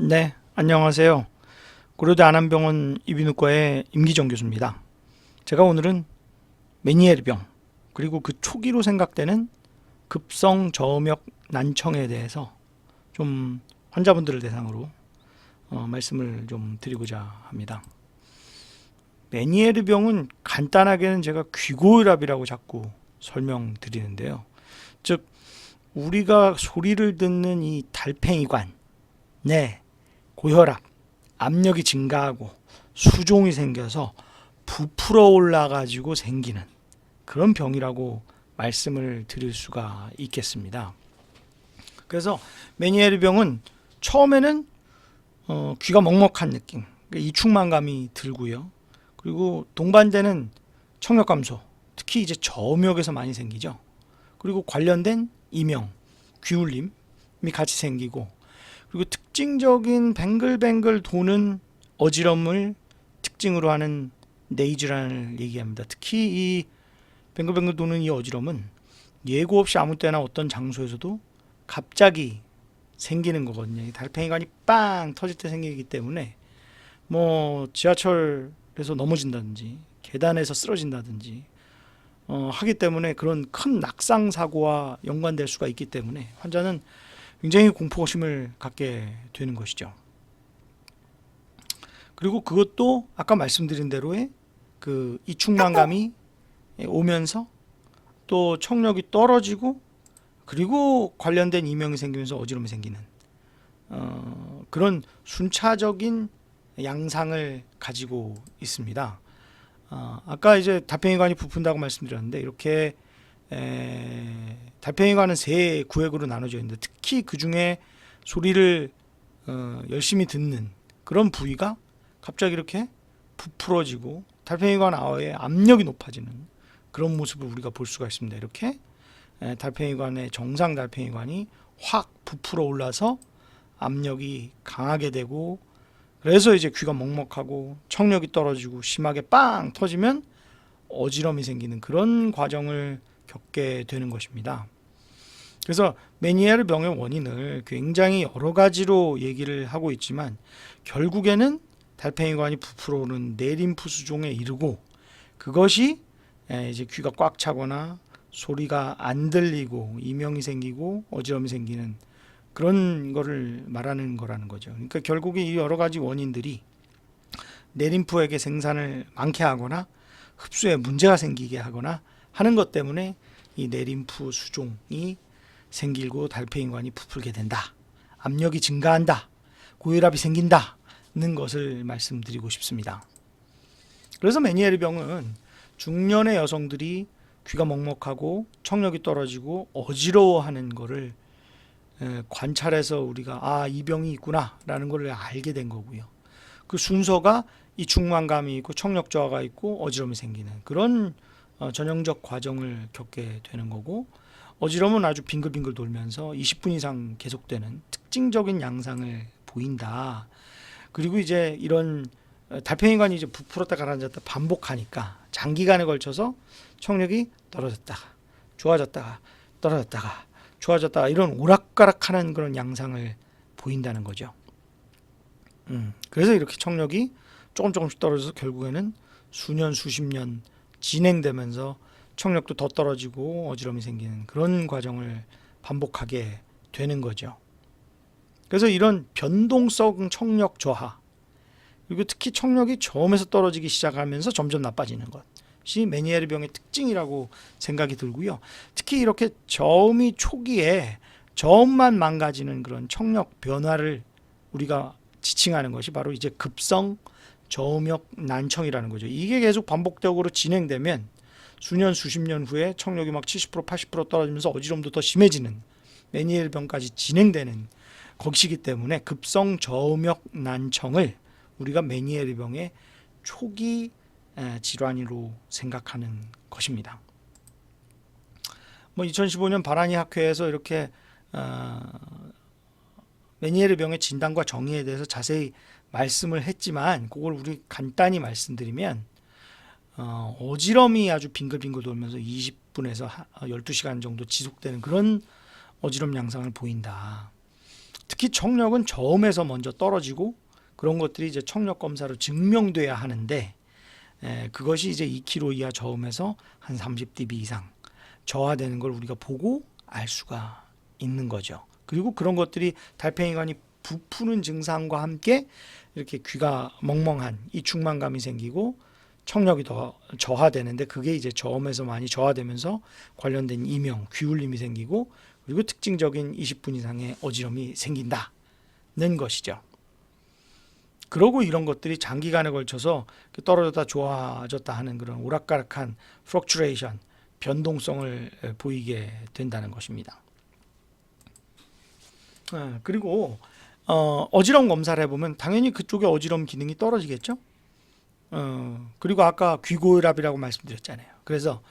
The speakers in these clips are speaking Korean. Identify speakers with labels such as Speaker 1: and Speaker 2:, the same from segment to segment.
Speaker 1: 네, 안녕하세요. 고려대 안암병원 이비인후과의 임기정 교수입니다. 제가 오늘은 메니에르병 그리고 그 초기로 생각되는 급성 저음역 난청에 대해서 좀 환자분들을 대상으로 말씀을 좀 드리고자 합니다. 메니에르병은 간단하게는 제가 귀고혈압이라고 자꾸 설명드리는데요. 즉 우리가 소리를 듣는 이 달팽이관, 네, 고혈압, 압력이 증가하고 수종이 생겨서 부풀어 올라 가지고 생기는 그런 병이라고 말씀을 드릴 수가 있겠습니다. 그래서 메니에르 병은 처음에는 귀가 먹먹한 느낌, 이충만감이 들고요. 그리고 동반되는 청력 감소, 특히 이제 저음역에서 많이 생기죠. 그리고 관련된 이명, 귀울림이 같이 생기고, 그리고 특징적인 뱅글뱅글 도는 어지럼을 특징으로 하는 네이즈란을 얘기합니다. 특히 이 뱅글뱅글 도는 이 어지럼은 예고 없이 아무 때나 어떤 장소에서도 갑자기 생기는 거거든요. 달팽이관이 빵 터질 때 생기기 때문에 뭐 지하철에서 넘어진다든지 계단에서 쓰러진다든지 하기 때문에 그런 큰 낙상 사고와 연관될 수가 있기 때문에 환자는 굉장히 공포심을 갖게 되는 것이죠. 그리고 그것도 아까 말씀드린 대로의 그 이충만감이 오면서 또 청력이 떨어지고 그리고 관련된 이명이 생기면서 어지럼이 생기는 그런 순차적인 양상을 가지고 있습니다. 아까 이제 달팽이관이 부푼다고 말씀드렸는데 이렇게 달팽이관은 세 구획으로 나눠져 있는데 특히 그 중에 소리를 열심히 듣는 그런 부위가 갑자기 이렇게 부풀어지고 달팽이관 아워의 압력이 높아지는 그런 모습을 우리가 볼 수가 있습니다. 이렇게 달팽이관의 정상 달팽이관이 확 부풀어 올라서 압력이 강하게 되고 그래서 이제 귀가 먹먹하고 청력이 떨어지고 심하게 빵 터지면 어지럼이 생기는 그런 과정을 겪게 되는 것입니다. 그래서 메니에르 병의 원인을 굉장히 여러 가지로 얘기를 하고 있지만 결국에는 달팽이관이 부풀어 오른 내림프 수종에 이르고 그것이 이제 귀가 꽉 차거나 소리가 안 들리고 이명이 생기고 어지럼이 생기는 그런 거를 말하는 거라는 거죠. 그러니까 결국에 이 여러 가지 원인들이 내림프에게 생산을 많게 하거나 흡수에 문제가 생기게 하거나 하는 것 때문에 이 내림프 수종이 생기고 달팽이관이 부풀게 된다. 압력이 증가한다. 고혈압이 생긴다는 것을 말씀드리고 싶습니다. 그래서 메니에르 병은 중년의 여성들이 귀가 먹먹하고 청력이 떨어지고 어지러워하는 것을 관찰해서 우리가 이 병이 있구나라는 걸 알게 된 거고요. 그 순서가 이충만감이 있고 청력 저하가 있고 어지럼이 생기는 그런 전형적 과정을 겪게 되는 거고 어지럼은 아주 빙글빙글 돌면서 20분 이상 계속되는 특징적인 양상을 보인다. 그리고 이제 이런 달팽이관이 이제 부풀었다 가라앉았다 반복하니까 장기간에 걸쳐서 청력이 떨어졌다가 좋아졌다가 떨어졌다가 좋아졌다가 이런 오락가락하는 그런 양상을 보인다는 거죠. 그래서 이렇게 청력이 조금씩 떨어져서 결국에는 수년 수십 년 진행되면서 청력도 더 떨어지고 어지럼이 생기는 그런 과정을 반복하게 되는 거죠. 그래서 이런 변동성 청력 저하 그리고 특히 청력이 저음에서 떨어지기 시작하면서 점점 나빠지는 것이 메니에르 병의 특징이라고 생각이 들고요. 특히 이렇게 저음이 초기에 저음만 망가지는 그런 청력 변화를 우리가 지칭하는 것이 바로 이제 급성 저음역 난청이라는 거죠. 이게 계속 반복적으로 진행되면 수년 수십 년 후에 청력이 막 70% 80% 떨어지면서 어지럼도 더 심해지는 메니에르 병까지 진행되는 것이기 때문에 급성 저음역 난청을 우리가 메니에르 병의 초기 질환으로 생각하는 것입니다. 2015년 바라니 학회에서 이렇게 메니에르 병의 진단과 정의에 대해서 자세히 말씀을 했지만 그걸 우리 간단히 말씀드리면 어지럼이 아주 빙글빙글 돌면서 20분에서 12시간 정도 지속되는 그런 어지럼 양상을 보인다. 특히 청력은 저음에서 먼저 떨어지고 그런 것들이 이제 청력 검사로 증명돼야 하는데 그것이 이제 2kg 이하 저음에서 한 30dB 이상 저하되는 걸 우리가 보고 알 수가 있는 거죠. 그리고 그런 것들이 달팽이관이 부푸는 증상과 함께 이렇게 귀가 멍멍한 이충만감이 생기고 청력이 더 저하되는데 그게 이제 저음에서 많이 저하되면서 관련된 이명, 귀울림이 생기고 그리고 특징적인 20분 이상의 어지럼이 생긴다는 것이죠. 그러고 이런 것들이 장기간에 걸쳐서 떨어졌다 좋아졌다 하는 그런 오락가락한 플럭츄레이션, 변동성을 보이게 된다는 것입니다. 그리고 어지럼 검사를 해보면 당연히 그쪽의 어지럼 기능이 떨어지겠죠. 그리고 아까 귀고혈압이라고 말씀드렸잖아요. 그래서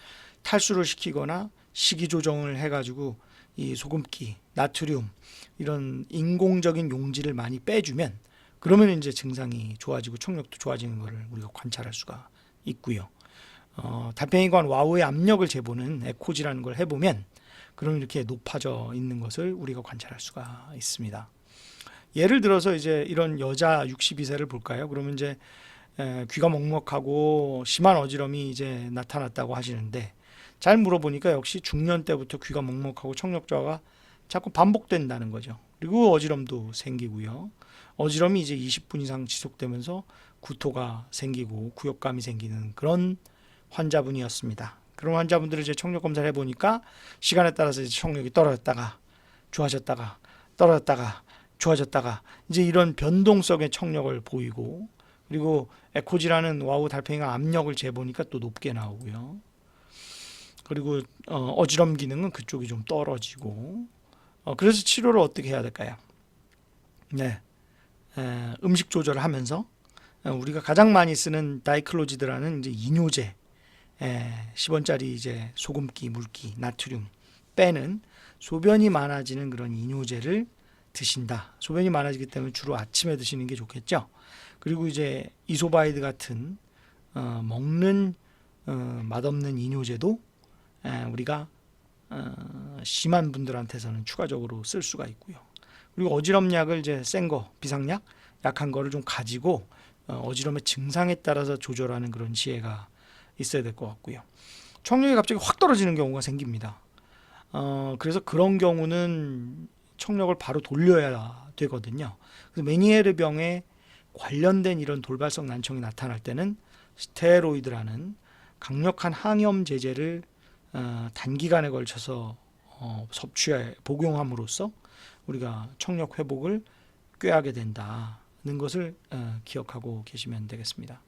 Speaker 1: 탈수를 시키거나 식이 조정을 해가지고 이 소금기, 나트륨 이런 인공적인 용질을 많이 빼주면 그러면 이제 증상이 좋아지고 청력도 좋아지는 것을 우리가 관찰할 수가 있고요. 달팽이관 와우의 압력을 재보는 에코지라는 걸 해보면 그럼 이렇게 높아져 있는 것을 우리가 관찰할 수가 있습니다. 예를 들어서 이제 이런 여자 62세를 볼까요? 그러면 이제 귀가 먹먹하고 심한 어지럼이 이제 나타났다고 하시는데 잘 물어보니까 역시 중년 때부터 귀가 먹먹하고 청력 저하가 자꾸 반복된다는 거죠. 그리고 어지럼도 생기고요. 어지럼이 이제 20분 이상 지속되면서 구토가 생기고 구역감이 생기는 그런 환자분이었습니다. 그런 환자분들을 이제 청력 검사를 해보니까 시간에 따라서 이제 청력이 떨어졌다가 좋아졌다가 떨어졌다가 좋아졌다가 이제 이런 변동성의 청력을 보이고 그리고 에코지라는 와우 달팽이가 압력을 재보니까 또 높게 나오고요. 그리고 어지럼 기능은 그쪽이 좀 떨어지고 그래서 치료를 어떻게 해야 될까요? 네, 음식 조절을 하면서 우리가 가장 많이 쓰는 다이클로지드라는 이제 이뇨제 10원짜리 이제 소금기, 물기, 나트륨 빼는 소변이 많아지는 그런 이뇨제를 드신다. 소변이 많아지기 때문에 주로 아침에 드시는 게 좋겠죠. 그리고 이제 이소바이드 같은 먹는 맛없는 이뇨제도 우리가 심한 분들한테서는 추가적으로 쓸 수가 있고요. 그리고 어지럼 약을 이제 센 거, 비상약, 약한 거를 좀 가지고 어지럼의 증상에 따라서 조절하는 그런 지혜가 있어야 될 것 같고요. 청력이 갑자기 확 떨어지는 경우가 생깁니다. 그래서 그런 경우는 청력을 바로 돌려야 되거든요. 그래서 메니에르 병에 관련된 이런 돌발성 난청이 나타날 때는 스테로이드라는 강력한 항염 제제를 단기간에 걸쳐서 섭취해 복용함으로써 우리가 청력 회복을 꾀하게 된다는 것을 기억하고 계시면 되겠습니다.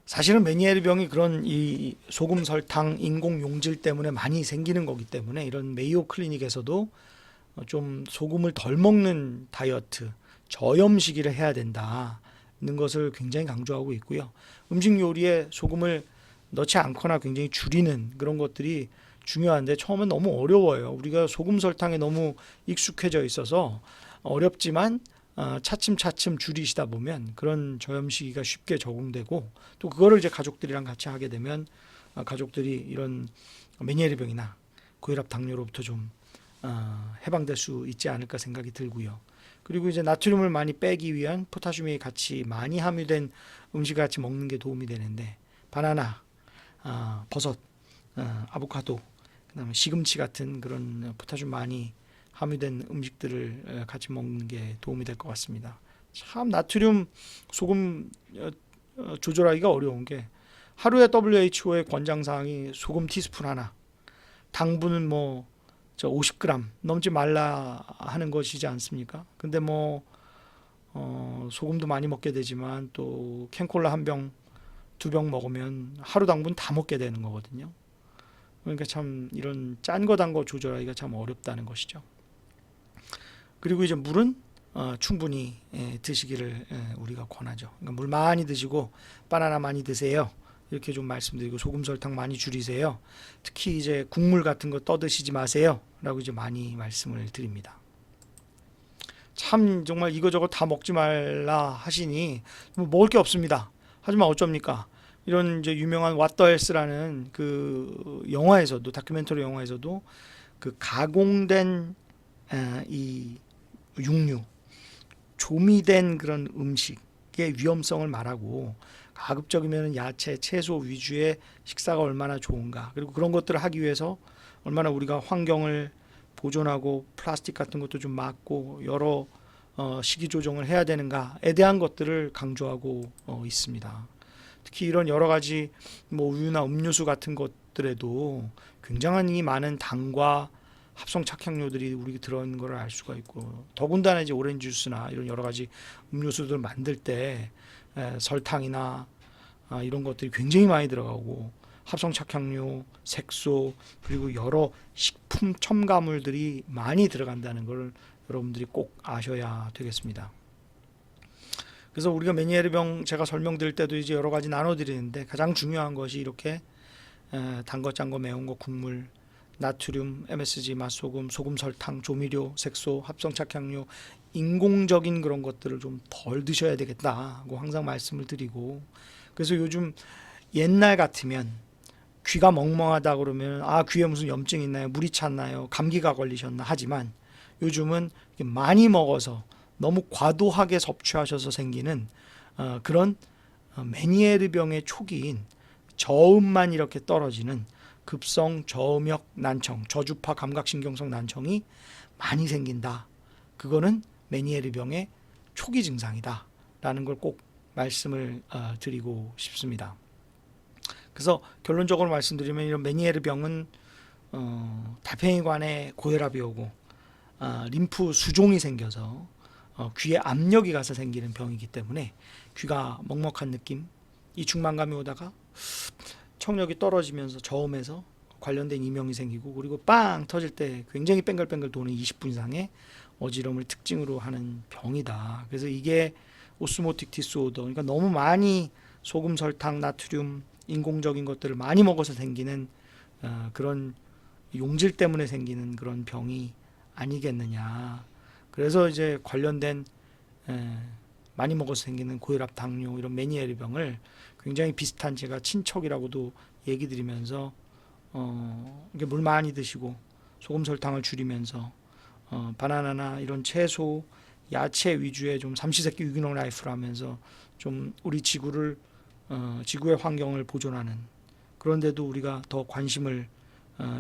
Speaker 1: 사실은 메니에르 병이 그런 이 소금, 설탕, 인공 용질 때문에 많이 생기는 거기 때문에 이런 메이오 클리닉에서도 좀 소금을 덜 먹는 다이어트, 저염 시기를 해야 된다는 것을 굉장히 강조하고 있고요. 음식 요리에 소금을 넣지 않거나 굉장히 줄이는 그런 것들이 중요한데 처음엔 너무 어려워요. 우리가 소금, 설탕에 너무 익숙해져 있어서 어렵지만 차츰차츰 줄이시다 보면 그런 저염 시기가 쉽게 적응되고 또 그거를 이제 가족들이랑 같이 하게 되면 가족들이 이런 메니에르 병이나 고혈압, 당뇨로부터 좀 해방될 수 있지 않을까 생각이 들고요. 그리고 이제 나트륨을 많이 빼기 위한 포타슘이 같이 많이 함유된 음식을 같이 먹는 게 도움이 되는데 바나나, 버섯, 아보카도, 그다음에 시금치 같은 그런 포타슘 많이 함유된 음식들을 같이 먹는 게 도움이 될 것 같습니다. 참 나트륨, 소금 조절하기가 어려운 게 하루에 WHO의 권장사항이 소금 티스푼 하나, 당분은 뭐 50g 넘지 말라 하는 것이지 않습니까? 근데 뭐 소금도 많이 먹게 되지만 또 캔콜라 한 병, 2병 먹으면 하루 당분 다 먹게 되는 거거든요. 그러니까 참 이런 짠 거 단 거 조절하기가 참 어렵다는 것이죠. 그리고 이제 물은 충분히 드시기를 우리가 권하죠. 그러니까 물 많이 드시고 바나나 많이 드세요. 이렇게 좀 말씀드리고 소금 설탕 많이 줄이세요. 특히 이제 국물 같은 거 떠드시지 마세요. 라고 이제 많이 말씀을 드립니다. 참 정말 이거저거 다 먹지 말라 하시니 뭐 먹을 게 없습니다. 하지만 어쩝니까? 이런 이제 유명한 What the Health라는 그 영화에서도 다큐멘터리 영화에서도 그 가공된 이 육류, 조미된 그런 음식의 위험성을 말하고 가급적이면 야채, 채소 위주의 식사가 얼마나 좋은가, 그리고 그런 것들을 하기 위해서 얼마나 우리가 환경을 보존하고 플라스틱 같은 것도 좀 막고 여러 식이 조정을 해야 되는가에 대한 것들을 강조하고 있습니다. 특히 이런 여러 가지 뭐 우유나 음료수 같은 것들에도 굉장한 이 많은 당과 합성 착향료들이 우리 들어있는 걸 알 수가 있고, 더군다나 이제 오렌지 주스나 이런 여러 가지 음료수들 만들 때 설탕이나 이런 것들이 굉장히 많이 들어가고 합성 착향료, 색소, 그리고 여러 식품 첨가물들이 많이 들어간다는 걸 여러분들이 꼭 아셔야 되겠습니다. 그래서 우리가 메니에르병 제가 설명드릴 때도 이제 여러 가지 나눠드리는데, 가장 중요한 것이 이렇게 단 거, 짠 거, 매운 거, 국물, 나트륨, MSG, 맛소금, 소금, 설탕, 조미료, 색소, 합성 착향료, 인공적인 그런 것들을 좀 덜 드셔야 되겠다고 항상 말씀을 드리고, 그래서 요즘 옛날 같으면 귀가 멍멍하다 그러면 귀에 무슨 염증 있나요? 물이 찼나요? 감기가 걸리셨나? 하지만 요즘은 많이 먹어서 너무 과도하게 섭취하셔서 생기는 그런 메니에르병의 초기인 저음만 이렇게 떨어지는 급성 저음역 난청, 저주파 감각신경성 난청이 많이 생긴다. 그거는 메니에르병의 초기 증상이다 라는 걸 꼭 말씀을 드리고 싶습니다. 그래서 결론적으로 말씀드리면 이런 메니에르병은 달팽이관에 고혈압이 오고 림프 수종이 생겨서 귀에 압력이 가서 생기는 병이기 때문에 귀가 먹먹한 느낌, 이 중만감이 오다가 청력이 떨어지면서 저음에서 관련된 이명이 생기고, 그리고 빵 터질 때 굉장히 뺑글뺑글 도는 20분 이상의 어지럼을 특징으로 하는 병이다. 그래서 이게 오스모틱 디스오더, 그러니까 너무 많이 소금, 설탕, 나트륨, 인공적인 것들을 많이 먹어서 생기는 그런 용질 때문에 생기는 그런 병이 아니겠느냐. 그래서 이제 관련된 많이 먹어서 생기는 고혈압, 당뇨 이런 메니에르병을 굉장히 비슷한 제가 친척이라고도 얘기 드리면서 이게 물 많이 드시고 소금, 설탕을 줄이면서 바나나나 이런 채소, 야채 위주의 좀 삼시세끼 유기농 라이프를 하면서 좀 우리 지구를 지구의 환경을 보존하는, 그런데도 우리가 더 관심을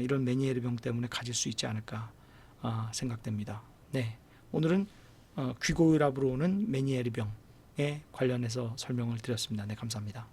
Speaker 1: 이런 메니에르병 때문에 가질 수 있지 않을까 생각됩니다. 네, 오늘은 귀고혈압으로 오는 메니에르병에 관련해서 설명을 드렸습니다. 네, 감사합니다.